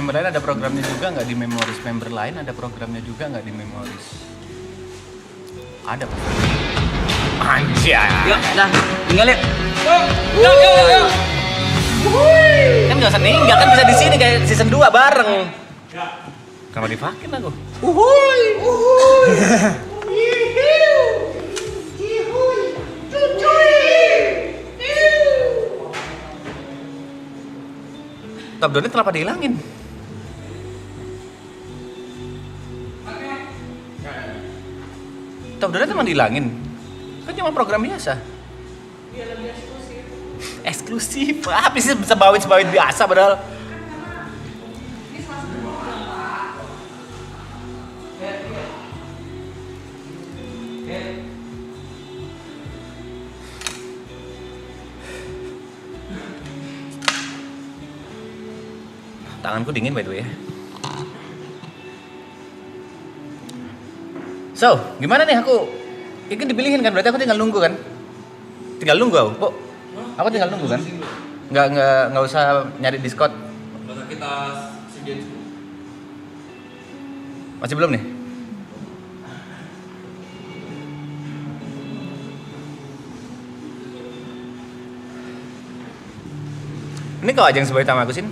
Member lain ada programnya juga nggak di memoris. Member lain ada programnya juga nggak di memoris. Ada Pak. Anjay. Yuk, nah, tinggal yuk. Yuk. Kan nggak usah ninggal, kan bisa di sini kayak season 2 bareng. Kenapa dipakin aku? Top donate kenapa dihilangin? Top donate emang dihilangin? Kan cuma program biasa. Biar lebih eksklusif. Eksklusif. Apa sih sebawit biasa padahal. Ini salah satu program. Tanganku dingin by the way ya. So, gimana nih aku? Ini dipilihin kan, berarti aku tinggal nunggu kan? Tinggal nunggu aku, Pok. Aku tinggal nunggu kan? Nggak usah nyari Discord. Masa kita sejen. Masih belum nih? Ini kau aja yang sebagai tamu aku sih.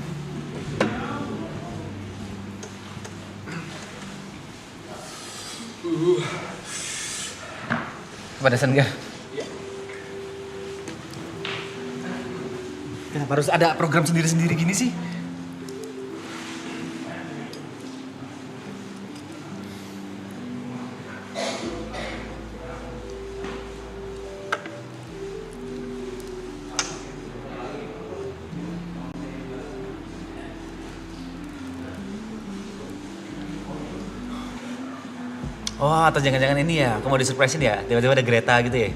Kepadasan gak? Kenapa harus ada program sendiri-sendiri gini sih? Oh, atau jangan-jangan ini ya, aku mau disurprisein ya, tiba-tiba ada Greta gitu ya?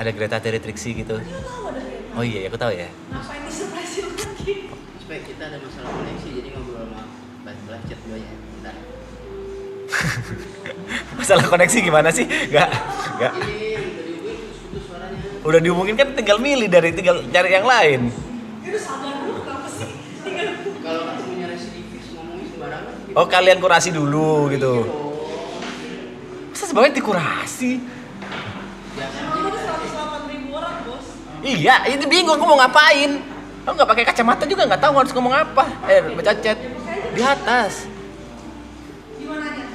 Ada Greta dari Trixie gitu. Oh iya, aku tahu ya. Ngapain disurprise lagi? Supaya kita ada masalah koneksi, jadi ngobrol sama balas chat gue ya. Bentar. Masalah koneksi gimana sih? Gak. Ini udah dihubungin terus putus suaranya. Udah dihubungin kan tinggal milih tinggal cari yang lain. Ya udah sabar dulu, kenapa sih? Kalau ketemunya residivis ngomongnya sembarangan. Oh, kalian kurasi dulu gitu. Masa sebenarnya dikurasi? Ini udah 108.000 orang, Bos. Iya, ini bingung aku mau ngapain. Aku nggak pakai kacamata juga nggak tahu harus ngomong apa. Baca chat di atas. Di mananya?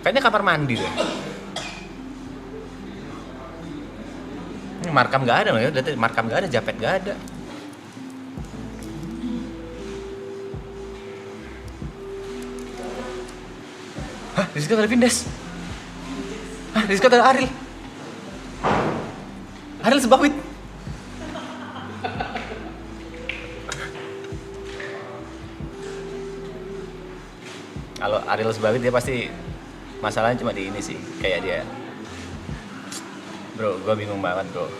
Kayaknya kamar mandi deh. Ini markam nggak ada loh ya. Markam nggak ada, japet nggak ada. Hah, di situ ada Vindes. Hah, di situ ada Ariel. Ariel sebawit. Kalau Ariel sebawit dia pasti masalahnya cuma di ini sih, kayak dia. Bro, gue bingung banget bro.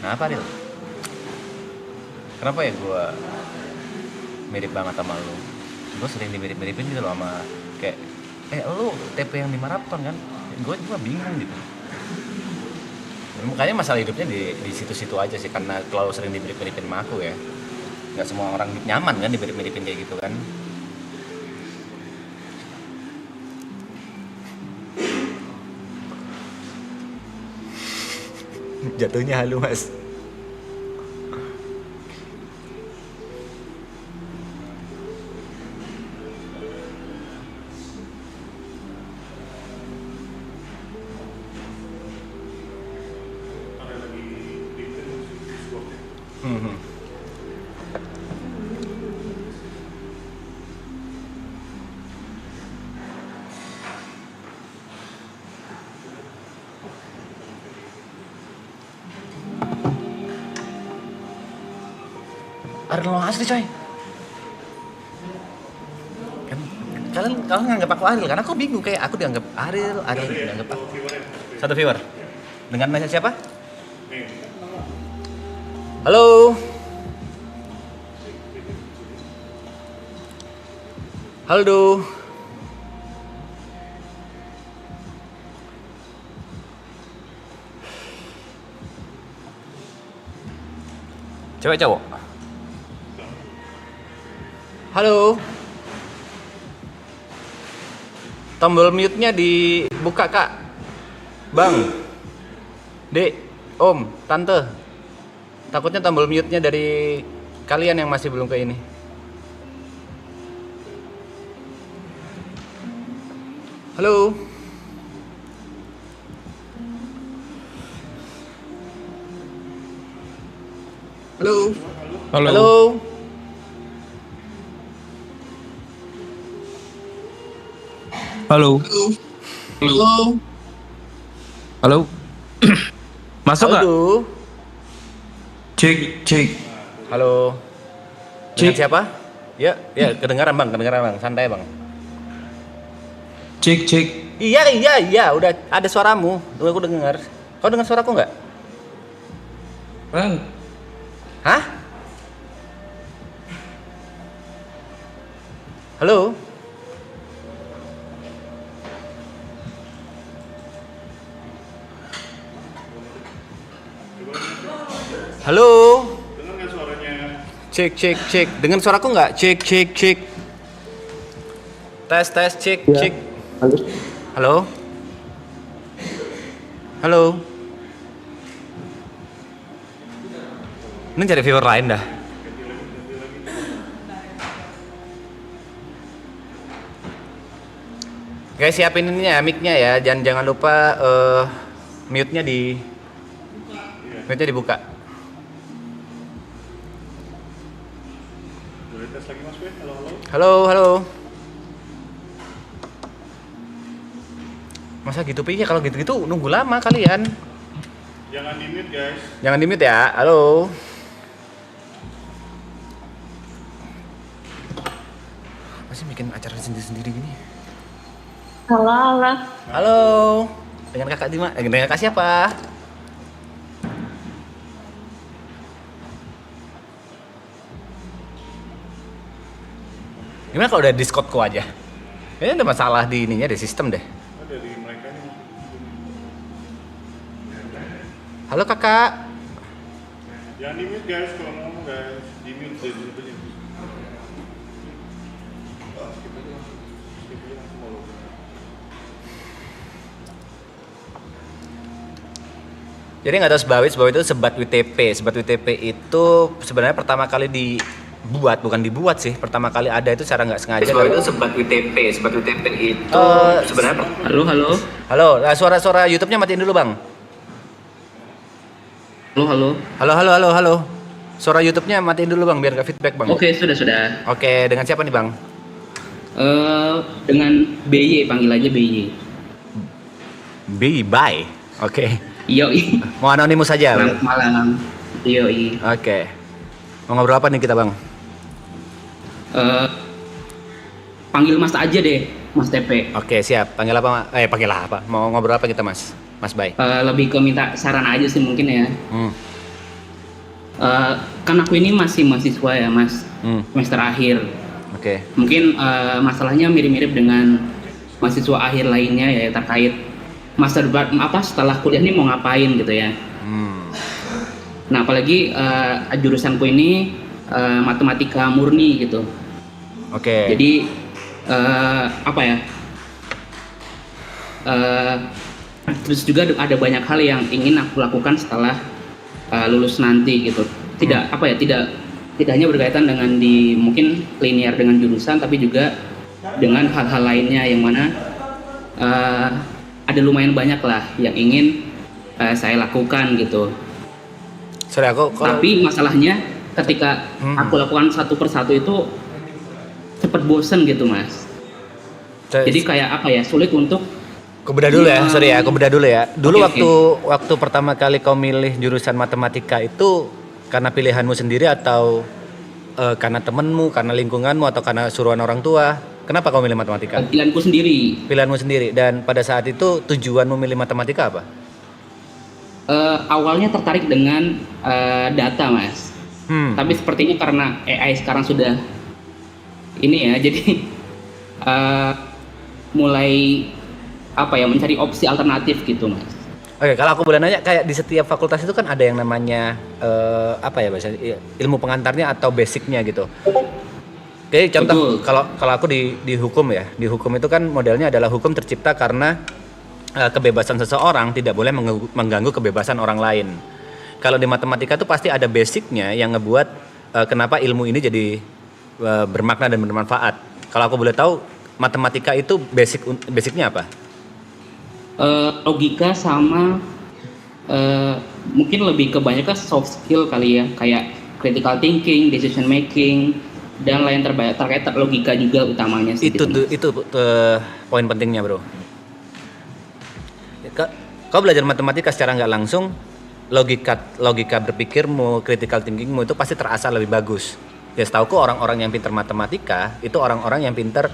Kenapa Ariel? Kenapa ya gue mirip banget sama lu? Gue sering dimirip-miripin gitu loh sama kayak lu TP yang di maraton kan? Gue juga bingung gitu. Makanya masalah hidupnya di situ-situ aja sih, karena kalau sering dimirip-miripin sama aku ya. Nggak semua orang nyaman kan dimirip-miripin kayak gitu kan. Jatuhnya halu mas. Ariel lo asli coy. Kan kalian nganggap aku Ariel, karena aku bingung kayak aku dianggap Ariel dianggap aku. Satu viewer. Dengan nama siapa? Halo. Halo. Cewek cowok? Halo. Tombol mute-nya dibuka, Kak. Bang. Dek, Om, Tante. Takutnya tombol mute-nya dari kalian yang masih belum ke ini. Halo. Halo. Halo. Halo. Halo. Halo. Halo. Masuk nggak? Halo. Cek. Halo. Dengan Cik. siapa? Ya, kedengaran Bang, santai Bang. Cek. Iya, udah ada suaramu, udah aku dengar. Kau dengar suaraku nggak? Bang. Hah? Halo? Halo? Dengar nggak suaranya? Cek. Dengan suaraku nggak? Cek. Tes, cek. Halo? Halo? Ini cari viewer lain dah. Guys, siapin ininya, mic-nya ya. Jangan lupa mute-nya dibuka. Boleh tes lagi Mas Wei? Halo. Halo. Masa gitu Pi? Ya kalau gitu-gitu nunggu lama kalian. Jangan di mute guys. Jangan di mute ya. Halo. Masih bikin acara sendiri-sendiri gini. Halo. Dengan kakak Dima, dengan kakak siapa? Gimana kalau udah Discordku aja? Kayaknya ada masalah di ininya, di sistem deh. Ada di mereka nih. Halo kakak. Jangan di mute guys kalau ngomong guys. Di mute deh dulu aja. Skip aja langsung mau logo. Jadi nggak tahu Sebawit itu Sebat WTP. Sebat WTP itu sebenarnya pertama kali bukan dibuat sih. Pertama kali ada itu secara nggak sengaja. Sebat itu Sebat WTP itu sebenarnya Halo. Halo, nah, suara YouTube-nya matiin dulu bang. Halo. Suara YouTube-nya matiin dulu bang, biar nggak feedback bang. Oke, sudah. Oke, dengan siapa nih bang? Dengan BY, panggil aja BY. Bye. Oke. Yoi. Mau anonimus saja. Selamat malam. Yoi. Oke. Mau ngobrol apa nih kita bang? Panggil Mas aja deh, Mas TP. Oke, siap. Panggil apa? Mau ngobrol apa kita mas? Mas Bay. Lebih ke minta saran aja sih mungkin ya. Hmm. Kan aku ini masih mahasiswa ya Mas, semester akhir. Oke. Mungkin masalahnya mirip-mirip dengan mahasiswa akhir lainnya ya terkait masa depan setelah kuliah ini mau ngapain gitu ya. Nah apalagi jurusanku ini matematika murni gitu. Oke. Jadi terus juga ada banyak hal yang ingin aku lakukan setelah lulus nanti gitu. Tidak hanya berkaitan dengan mungkin linear dengan jurusan, tapi juga dengan hal-hal lainnya yang mana ada lumayan banyak lah yang ingin saya lakukan gitu. Sorry Tapi masalahnya ketika aku lakukan satu persatu itu cepet bosen gitu mas. Jadi kayak sulit untuk Aku bedah dulu ya, sorry ya, aku bedah dulu ya. Dulu Oke. waktu pertama kali kau milih jurusan matematika itu karena pilihanmu sendiri atau karena temenmu, karena lingkunganmu, atau karena suruhan orang tua? Kenapa kau milih matematika? pilihanku sendiri. Pilihanmu sendiri. Dan pada saat itu tujuanmu milih matematika apa? Awalnya tertarik dengan data mas. Tapi sepertinya karena AI sekarang sudah ini ya, jadi mulai mencari opsi alternatif gitu mas. Oke, kalau aku boleh nanya, kayak di setiap fakultas itu kan ada yang namanya bahasa ilmu pengantarnya atau basicnya gitu. Oke, contoh Betul. kalau aku di hukum ya, di hukum itu kan modelnya adalah hukum tercipta karena kebebasan seseorang tidak boleh mengganggu kebebasan orang lain. Kalau di matematika itu pasti ada basicnya yang ngebuat kenapa ilmu ini jadi bermakna dan bermanfaat. Kalau aku boleh tahu, matematika itu basicnya apa? Logika sama mungkin lebih kebanyakan soft skill kali ya, kayak critical thinking, decision making, dan lain terkait logika juga utamanya sih. Itu gitu, Mas. itu poin pentingnya, bro. Kau belajar matematika secara nggak langsung, logika berpikirmu, critical thinkingmu itu pasti terasa lebih bagus. Ya setauku orang-orang yang pintar matematika itu orang-orang yang pintar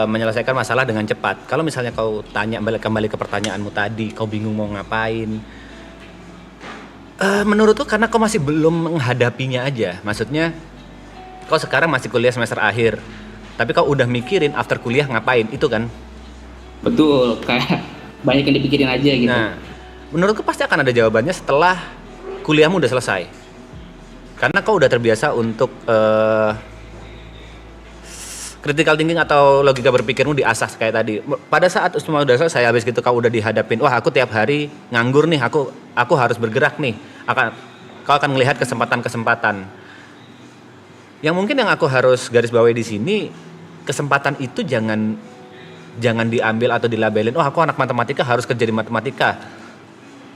menyelesaikan masalah dengan cepat. Kalau misalnya kau tanya kembali ke pertanyaanmu tadi, kau bingung mau ngapain, menurutku karena kau masih belum menghadapinya aja. Maksudnya kau sekarang masih kuliah semester akhir, tapi kau udah mikirin after kuliah ngapain, itu kan? Betul, kayak banyak yang dipikirin aja gitu. Nah, menurutku pasti akan ada jawabannya setelah kuliahmu udah selesai. Karena kau udah terbiasa untuk critical thinking atau logika berpikirmu diasah kayak tadi. Pada saat semua udah selesai, habis gitu kau udah dihadapin, wah aku tiap hari nganggur nih, aku harus bergerak nih. Kau akan melihat kesempatan-kesempatan. Yang mungkin yang aku harus garis bawahi di sini, kesempatan itu jangan diambil atau dilabelin, oh aku anak matematika harus kerja di matematika,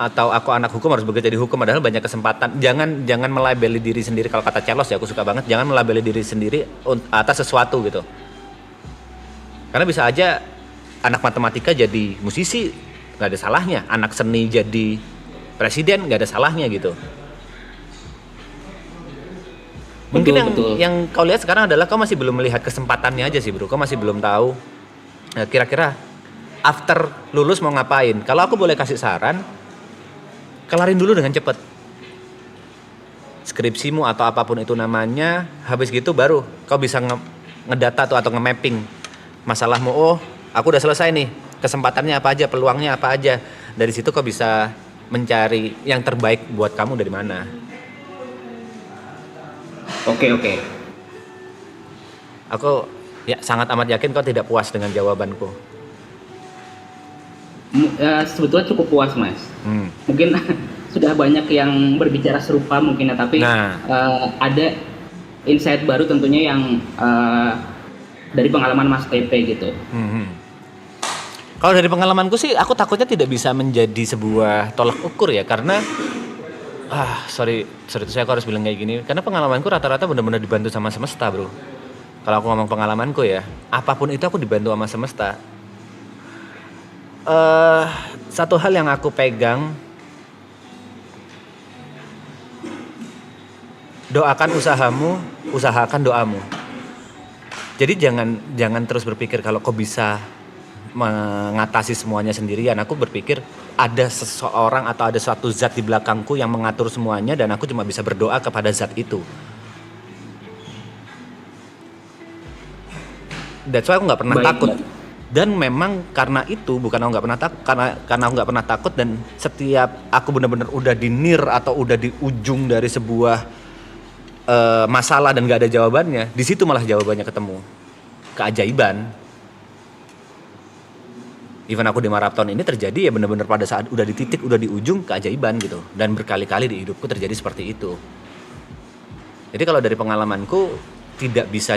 atau aku anak hukum harus bekerja di hukum. Padahal banyak kesempatan. Jangan melabeli diri sendiri. Kalau kata Charles ya aku suka banget, jangan melabeli diri sendiri atas sesuatu gitu. Karena bisa aja anak matematika jadi musisi, nggak ada salahnya. Anak seni jadi presiden, nggak ada salahnya gitu. Mungkin Betul. yang kau lihat sekarang adalah kau masih belum melihat kesempatannya aja sih, bro. Kau masih belum tahu kira-kira after lulus mau ngapain. Kalau aku boleh kasih saran, kelarin dulu dengan cepat skripsimu atau apapun itu namanya. Habis gitu baru kau bisa ngedata atau nge-mapping masalahmu. Oh, aku udah selesai nih, kesempatannya apa aja, peluangnya apa aja. Dari situ kau bisa mencari yang terbaik buat kamu dari mana. Oke. Aku ya sangat amat yakin kau tidak puas dengan jawabanku. Sebetulnya cukup puas, Mas. Mungkin sudah banyak yang berbicara serupa mungkin ya, tapi ada insight baru tentunya yang dari pengalaman Mas TP gitu. Kalau dari pengalamanku sih, aku takutnya tidak bisa menjadi sebuah tolak ukur ya, karena sorry saya harus bilang kayak gini, karena pengalamanku rata-rata benar-benar dibantu sama semesta, bro. Kalau aku ngomong pengalamanku ya, apapun itu aku dibantu sama semesta. Satu hal yang aku pegang, doakan usahamu, usahakan doamu. Jadi jangan terus berpikir kalau kau bisa mengatasi semuanya sendirian. Aku berpikir ada seseorang atau ada suatu zat di belakangku yang mengatur semuanya, dan aku cuma bisa berdoa kepada zat itu. That's why aku nggak pernah takut. Dan memang karena itu, bukan aku nggak pernah takut, karena aku nggak pernah takut, dan setiap aku benar-benar udah di near atau udah di ujung dari sebuah masalah dan nggak ada jawabannya, di situ malah jawabannya ketemu. Keajaiban. Even aku di maraton ini terjadi ya benar-benar pada saat udah di titik, udah di ujung, keajaiban gitu. Dan berkali-kali di hidupku terjadi seperti itu. Jadi kalau dari pengalamanku tidak bisa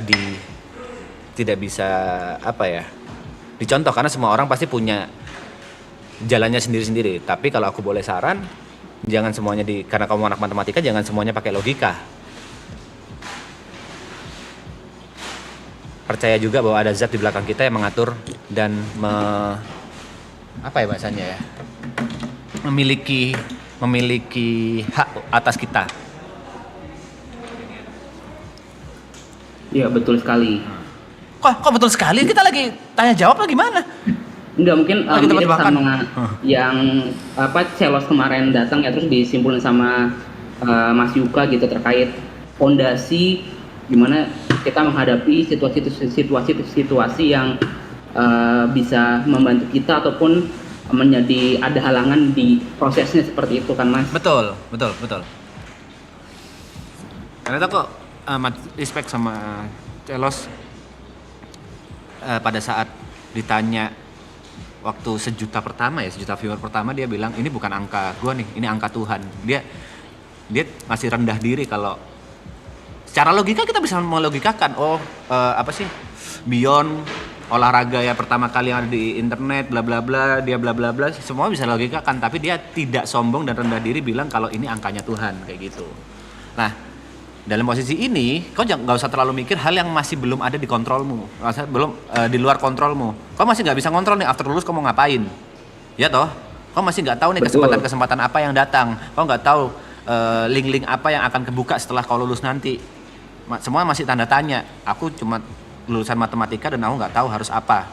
dicontoh, karena semua orang pasti punya jalannya sendiri-sendiri. Tapi kalau aku boleh saran, jangan semuanya karena kamu anak matematika, jangan semuanya pakai logika. Percaya juga bahwa ada zat di belakang kita yang mengatur dan memiliki hak atas kita. Iya, betul sekali. Kok betul sekali? Kita lagi tanya jawab apa gimana? Enggak, mungkin Lagi mirip tebak-tebakan. sama yang Celos kemarin datang ya, terus disimpulin sama Mas Yuka gitu terkait fondasi gimana kita menghadapi situasi yang bisa membantu kita ataupun menjadi ada halangan di prosesnya, seperti itu kan, Mas? Betul. Karena itu kok amat respect sama Kelos pada saat ditanya waktu sejuta viewer pertama, dia bilang ini bukan angka gua nih, ini angka Tuhan. Dia masih rendah diri. Kalau secara logika kita bisa melogikakan, beyond olahraga ya pertama kali yang ada di internet, bla bla bla, dia bla bla bla, semua bisa logikakan. Tapi dia tidak sombong dan rendah diri bilang kalau ini angkanya Tuhan, kayak gitu. Nah, dalam posisi ini, kau nggak usah terlalu mikir hal yang masih belum ada di kontrolmu, belum di luar kontrolmu. Kau masih nggak bisa kontrol nih after lulus kau mau ngapain, ya toh? Kau masih nggak tahu nih kesempatan apa yang datang. Kau nggak tahu link-link apa yang akan kebuka setelah kau lulus nanti. Semua masih tanda tanya. Aku cuma lulusan matematika dan aku nggak tahu harus apa.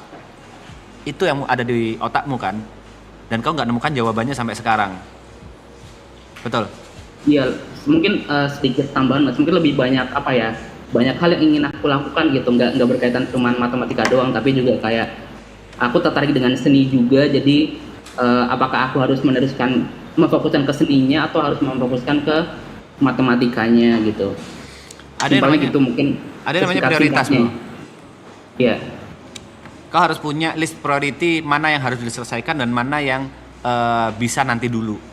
Itu yang ada di otakmu kan, dan kau nggak nemukan jawabannya sampai sekarang. Betul? Iya, mungkin sedikit tambahan Mas, mungkin lebih banyak banyak hal yang ingin aku lakukan gitu, nggak berkaitan cuma matematika doang, tapi juga kayak aku tertarik dengan seni juga. Jadi apakah aku harus memfokuskan ke seninya atau harus memfokuskan ke matematikanya gitu. Ada yang namanya gitu mungkin. Ada yang namanya prioritasmu. Iya. Kau harus punya list priority, mana yang harus diselesaikan dan mana yang bisa nanti dulu.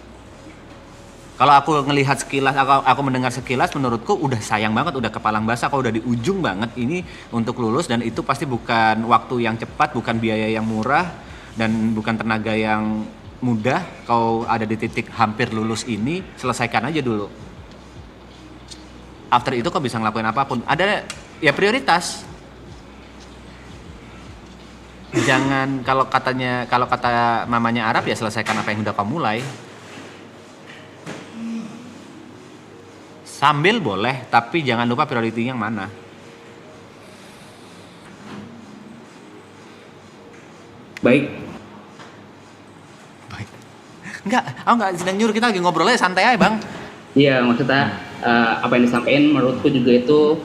Kalau aku ngelihat sekilas, aku mendengar sekilas, menurutku udah sayang banget, udah kepalang basah, kau udah di ujung banget ini untuk lulus, dan itu pasti bukan waktu yang cepat, bukan biaya yang murah, dan bukan tenaga yang mudah. Kau ada di titik hampir lulus ini, selesaikan aja dulu. After itu kau bisa ngelakuin apapun. Ada ya prioritas. Jangan kalau kata mamanya Arab ya selesaikan apa yang udah kau mulai. Sambil boleh, tapi jangan lupa prioritinya yang mana. Baik. Enggak, aku enggak sedang nyuruh, kita lagi ngobrol aja santai aja, Bang. Iya, maksudnya apa yang disampaikan menurutku juga itu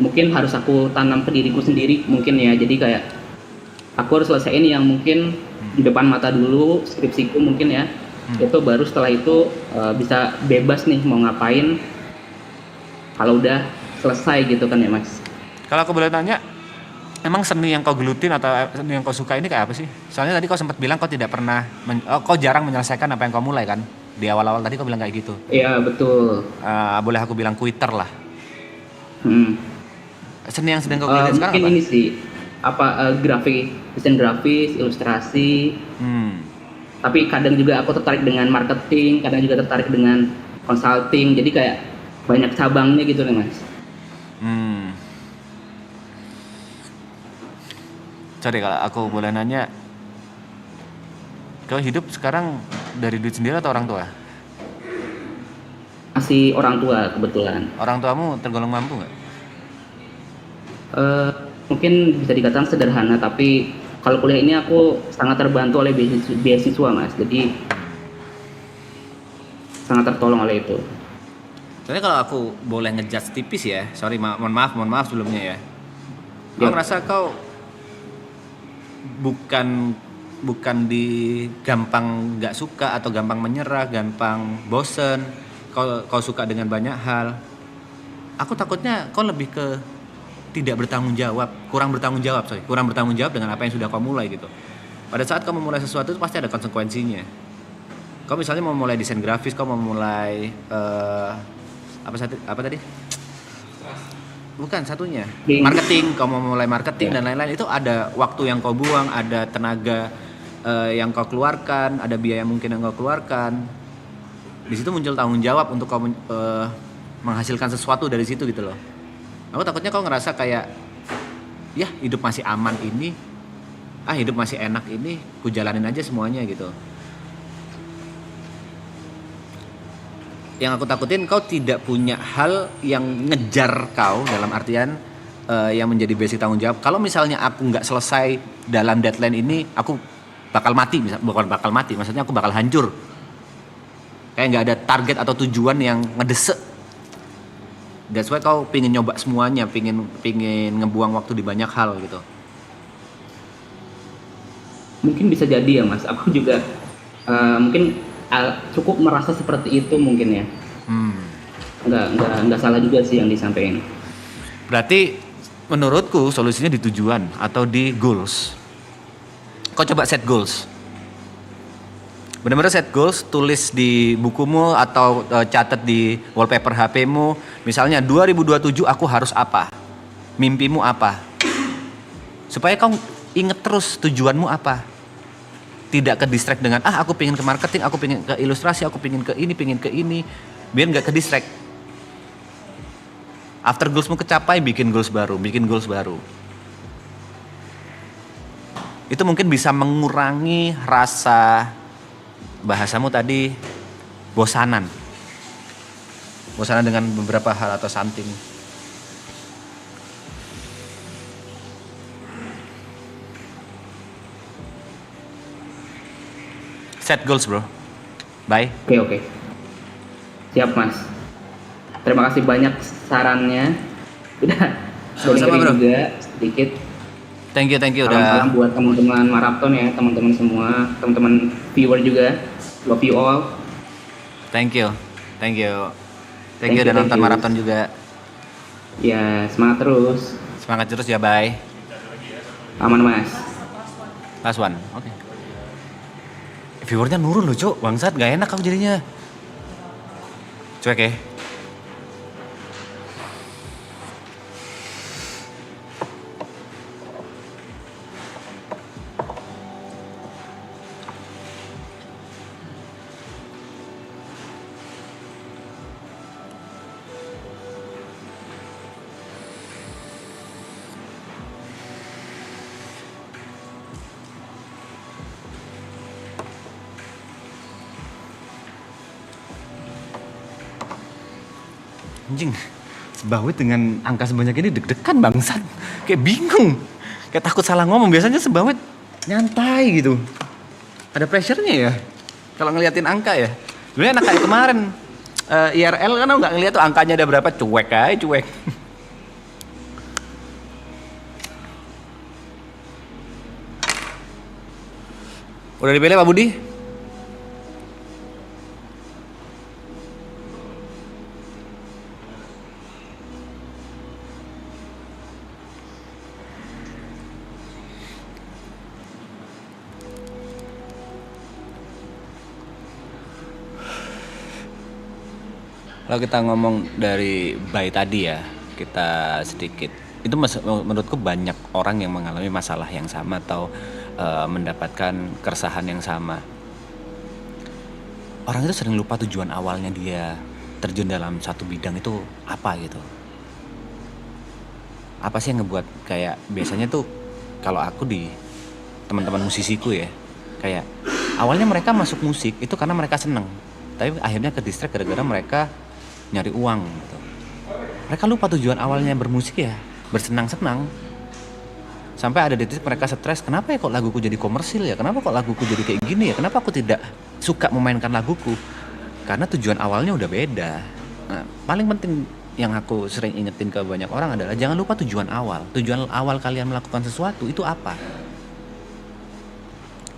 mungkin harus aku tanam ke diriku sendiri mungkin ya. Jadi kayak aku harus selesaiin yang mungkin di depan mata dulu, skripsiku mungkin ya. Itu baru setelah itu bisa bebas nih mau ngapain kalau udah selesai gitu kan ya Mas. Kalau aku boleh tanya, emang seni yang kau gelutin atau seni yang kau suka ini kayak apa sih? Soalnya tadi kau sempat bilang kau tidak pernah, kau jarang menyelesaikan apa yang kau mulai kan? Di awal-awal tadi kau bilang kayak gitu. Iya betul. Boleh aku bilang quitter lah. Seni yang sedang kau gelutin sekarang mungkin apa? Ini sih desain grafis, ilustrasi. Tapi kadang juga aku tertarik dengan marketing, kadang juga tertarik dengan consulting. Jadi kayak banyak cabangnya gitu nih Mas. Sorry kalau aku boleh nanya, kau hidup sekarang dari duit sendiri atau orang tua? Masih orang tua kebetulan. Orang tuamu tergolong mampu nggak? Mungkin bisa dikatakan sederhana, tapi kalau kuliah ini aku sangat terbantu oleh beasiswa Mas. Jadi sangat tertolong oleh itu. Soalnya kalau aku boleh ngejudge tipis ya, sorry mohon maaf sebelumnya ya. Aku ngerasa kau bukan di gampang nggak suka atau gampang menyerah, gampang bosen. Kau suka dengan banyak hal. Aku takutnya kau lebih ke kurang bertanggung jawab dengan apa yang sudah kau mulai gitu. Pada saat kau memulai sesuatu itu pasti ada konsekuensinya. Kau misalnya mau mulai desain grafis, kau mau mulai apa tadi? Bukan satunya. Marketing, kau mau mulai marketing dan lain-lain, itu ada waktu yang kau buang, ada tenaga yang kau keluarkan, ada biaya mungkin yang kau keluarkan. Di situ muncul tanggung jawab untuk kau menghasilkan sesuatu dari situ gitu loh. Aku takutnya kau ngerasa kayak ya hidup masih aman ini, hidup masih enak ini, ku jalanin aja semuanya gitu. Yang aku takutin kau tidak punya hal yang ngejar kau, dalam artian yang menjadi basic tanggung jawab. Kalau misalnya aku nggak selesai dalam deadline ini, aku bakal mati, maksudnya aku bakal hancur. Kayak nggak ada target atau tujuan yang ngedesek. That's why kau pingin nyoba semuanya, pingin ngebuang waktu di banyak hal gitu. Mungkin bisa jadi ya Mas. Aku juga mungkin cukup merasa seperti itu mungkin ya. Nggak salah juga sih yang disampaikan. Berarti menurutku solusinya di tujuan atau di goals. Kau coba set goals. Benar-benar set goals, tulis di bukumu atau catat di wallpaper HP-mu. Misalnya 2027 aku harus apa? Mimpimu apa? Supaya kau inget terus tujuanmu apa. Tidak ke distract dengan aku pengen ke marketing, aku pengen ke ilustrasi, aku pengen ke ini. Biar nggak ke distract. After goalsmu kecapai, bikin goals baru. Itu mungkin bisa mengurangi rasa, bahasamu tadi, bosanan dengan beberapa hal atau something. Set goals bro. Bye. Oke. Siap Mas. Terima kasih banyak sarannya. Udah Sama-sama, bro. juga sedikit. Thank you Salam-salam udah. buat teman-teman maraton ya, teman-teman semua, teman-teman viewer juga. Love you all. Thank you Thank udah you, nonton thank you. maraton juga. Ya, semangat terus. Semangat terus ya, bye. Aman Mas. Last one. Oke. Viewernya nurun loh, Cuk. Bangsat, gak enak aku jadinya. Cuek ya. Anjing, sebawit dengan angka sebanyak ini deg-degan bangsat. Kayak bingung. Kayak takut salah ngomong. Biasanya sebawit nyantai gitu. Ada pressure-nya ya. Kalau ngeliatin angka ya. Sebenarnya anak kayak kemarin IRL kan aku nggak ngeliat tuh angkanya ada berapa. Cuek aja, cuek. Udah dipilih Pak Budi? Kalau kita ngomong dari bayi tadi ya, kita sedikit. Itu menurutku banyak orang yang mengalami masalah yang sama atau mendapatkan keresahan yang sama. Orang itu sering lupa tujuan awalnya dia terjun dalam satu bidang itu apa gitu. Apa sih yang ngebuat kayak biasanya tuh kalau aku di teman-teman musisiku ya, kayak awalnya mereka masuk musik itu karena mereka seneng, tapi akhirnya ke distract gara-gara mereka nyari uang gitu. Mereka lupa tujuan awalnya bermusik ya, bersenang-senang. Sampai ada di titik mereka stres, kenapa ya kok laguku jadi komersil ya? Kenapa kok laguku jadi kayak gini ya? Kenapa aku tidak suka memainkan laguku? Karena tujuan awalnya udah beda. Nah, paling penting yang aku sering ingetin ke banyak orang adalah jangan lupa tujuan awal. Tujuan awal kalian melakukan sesuatu itu apa?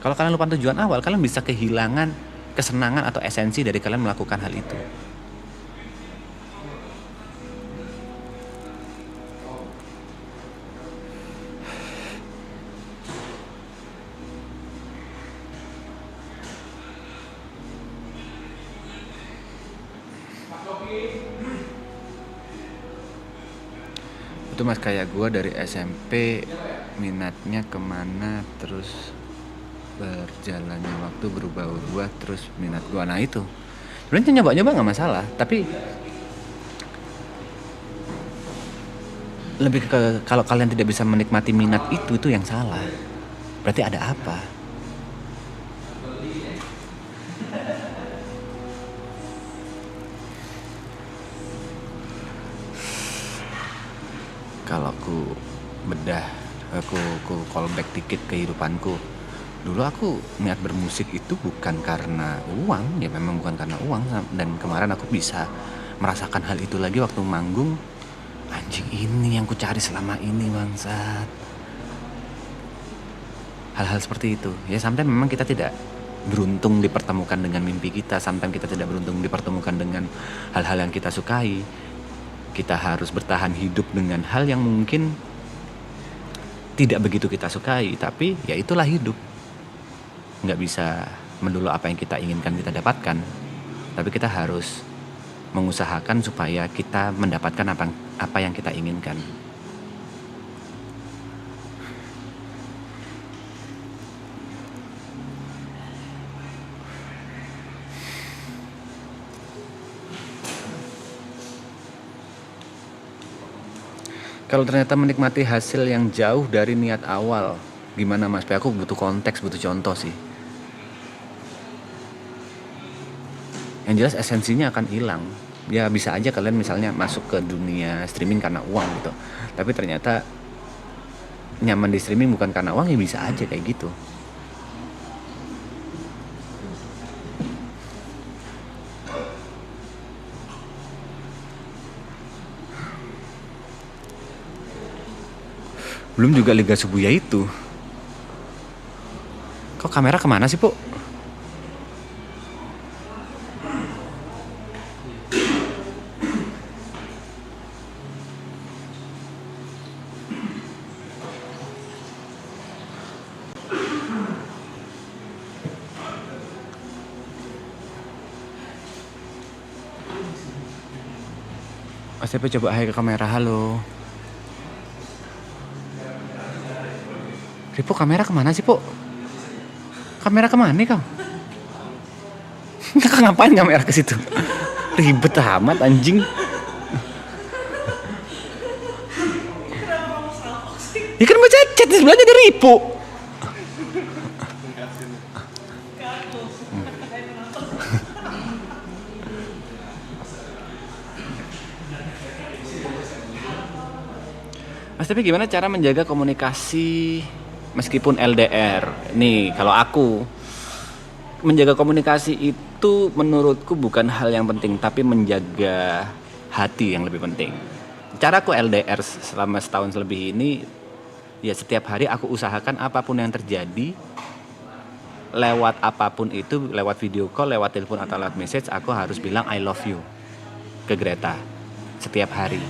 Kalau kalian lupa tujuan awal, kalian bisa kehilangan kesenangan atau esensi dari kalian melakukan hal itu. Itu mas kayak gue dari SMP minatnya kemana terus berjalannya waktu berubah-ubah terus minat gue, nah itu sebenarnya nyoba-nyoba nggak masalah, tapi lebih ke kalau kalian tidak bisa menikmati minat itu yang salah, berarti ada apa. Kalau aku bedah, aku callback dikit kehidupanku. Dulu aku niat bermusik itu bukan karena uang, ya memang bukan karena uang. Dan kemarin aku bisa merasakan hal itu lagi waktu manggung. Anjing, ini yang ku cari selama ini bangsat. Hal-hal seperti itu. Ya sometimes memang kita tidak beruntung dipertemukan dengan mimpi kita. Sometimes kita tidak beruntung dipertemukan dengan hal-hal yang kita sukai. kita harus bertahan hidup dengan hal yang mungkin tidak begitu kita sukai, tapi ya itulah hidup. Nggak bisa melulu apa yang kita inginkan kita dapatkan, tapi kita harus mengusahakan supaya kita mendapatkan apa yang kita inginkan. Kalau ternyata menikmati hasil yang jauh dari niat awal, gimana Mas? Aku butuh konteks, butuh contoh sih. Yang jelas esensinya akan hilang. Ya bisa aja kalian misalnya masuk ke dunia streaming karena uang gitu. Tapi ternyata nyaman di streaming bukan karena uang, ya bisa aja kayak gitu. Belum juga Liga Shibuya itu. Kok kamera kemana sih, Po? Mas Tepe coba hai ke kamera, halo. Ripo, kamera kemana sih, Po? Kamera kemana nih kau? Kakak ngapain kamera ke situ? Ribet amat anjing. Ya kan baca chat di sebelahnya di Ripo. Mas, tapi gimana cara menjaga komunikasi meskipun LDR? Nih, kalau aku menjaga komunikasi itu menurutku bukan hal yang penting, tapi menjaga hati yang lebih penting. Caraku LDR selama setahun lebih ini, ya setiap hari aku usahakan apapun yang terjadi, lewat apapun itu, lewat video call, lewat telepon atau lewat message, aku harus bilang I love you ke Greta setiap hari.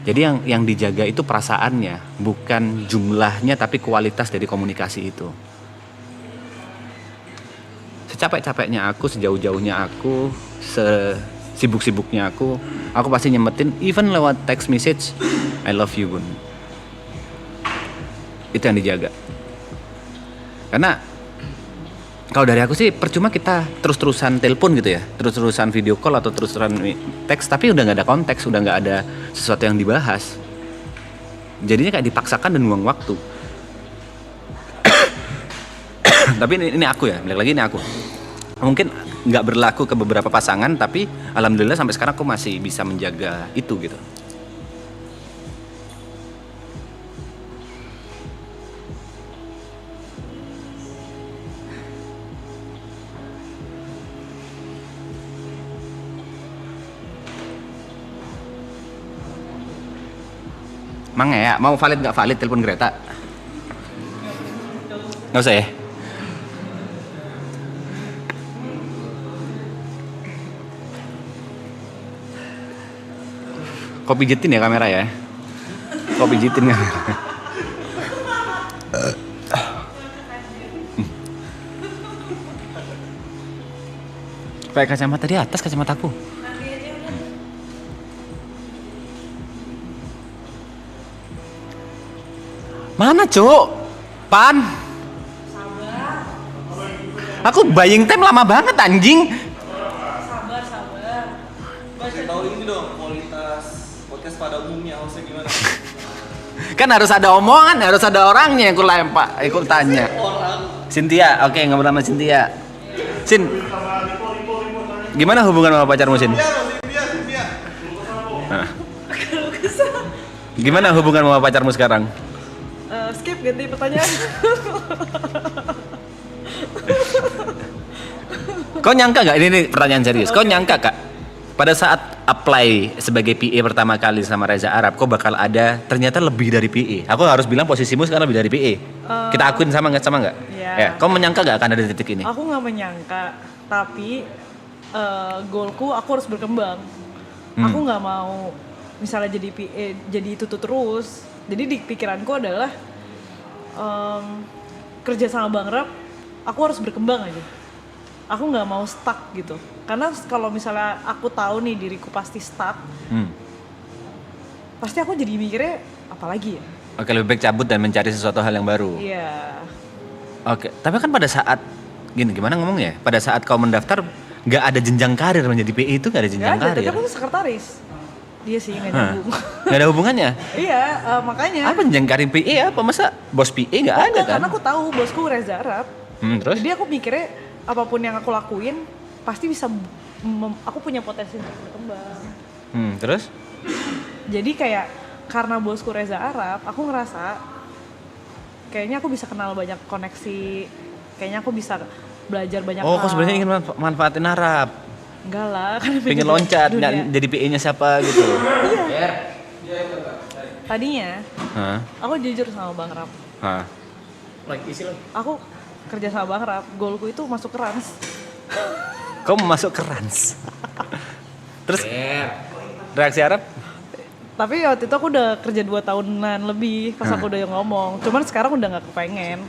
Jadi yang dijaga itu perasaannya, bukan jumlahnya, tapi kualitas dari komunikasi itu. Secapek-capeknya aku, sejauh-jauhnya aku, sesibuk-sibuknya aku pasti nyempetin, even lewat text message, I love you, Bun. Itu yang dijaga. Karena kalau dari aku sih percuma kita terus-terusan telepon gitu ya, terus-terusan video call atau terus-terusan teks, tapi udah nggak ada konteks, udah nggak ada sesuatu yang dibahas. Jadinya kayak dipaksakan dan buang waktu. Tapi ini aku ya, balik lagi ini aku. Mungkin nggak berlaku ke beberapa pasangan, tapi alhamdulillah sampai sekarang aku masih bisa menjaga itu gitu. Mang ya, mau valid nggak valid telepon Greta? Nggak usah ya? Kau pijitin ya kamera ya? Kau pijitin kamera. Pakai kacamata di atas, kacamataku. Mana, Cuk? Pan? Sabar. Aku buying time lama banget anjing. Sabar. Kasih tahu ini dong, kualitas podcast pada umumnya harusnya gimana? Kan harus ada omongan, harus ada orangnya yang aku tanya. Cynthia, oke, ngobrol sama Cynthia. Sin, gimana hubungan sama pacarmu, Sin? Cynthia. Nah. Gimana hubungan sama pacarmu sekarang? Skip ganti pertanyaan. Kau nyangka gak, ini pertanyaan serius, kau nyangka Kak, pada saat apply sebagai PA pertama kali sama Reza Arab, kau bakal ada ternyata lebih dari PA? Aku harus bilang posisimu sekarang lebih dari PA. Kita akuin sama nggak? Iya. Ya, kau menyangka gak akan ada di titik ini? Aku nggak menyangka, tapi goalku aku harus berkembang. Aku nggak mau misalnya jadi PA, jadi itu tuh terus. Jadi di pikiranku adalah kerja sama Bang Rap, aku harus berkembang aja. Aku nggak mau stuck gitu. Karena kalau misalnya aku tahu nih diriku pasti stuck, pasti aku jadi mikirnya apalagi ya. Oke, lebih baik cabut dan mencari sesuatu hal yang baru. Iya. Oke, tapi kan pada saat gimana ngomongnya? Pada saat kau mendaftar nggak ada jenjang karir menjadi PA itu nggak ada jenjang Nggak ada, karir. tapi aku tuh sekretaris. Dia sih nggak Hah? nyambung. Nggak ada hubungannya. Iya, makanya. Apa jenjang karir PA apa? Masa bos PA nggak ada Enggak, kan? karena aku tahu bosku Reza Arab. Terus? Jadi aku mikirnya apapun yang aku lakuin pasti bisa aku punya potensi untuk berkembang. Terus? Jadi kayak karena bosku Reza Arab, aku ngerasa kayaknya aku bisa kenal banyak koneksi, kayaknya aku bisa belajar banyak Oh, hal. kau sebenarnya ingin manfaatin Arab. Enggak lah, kan Pengen loncat, nggak jadi PA-nya siapa gitu. Tadinya Hah? aku jujur sama Bang Rap. Hah? Aku kerja sama Bang Rap, goalku itu masuk ke Rans. Kau mau masuk ke Rans? Terus reaksi Arab? Tapi waktu itu aku udah kerja 2 tahunan lebih pas aku udah ngomong. Cuman sekarang udah nggak kepengen.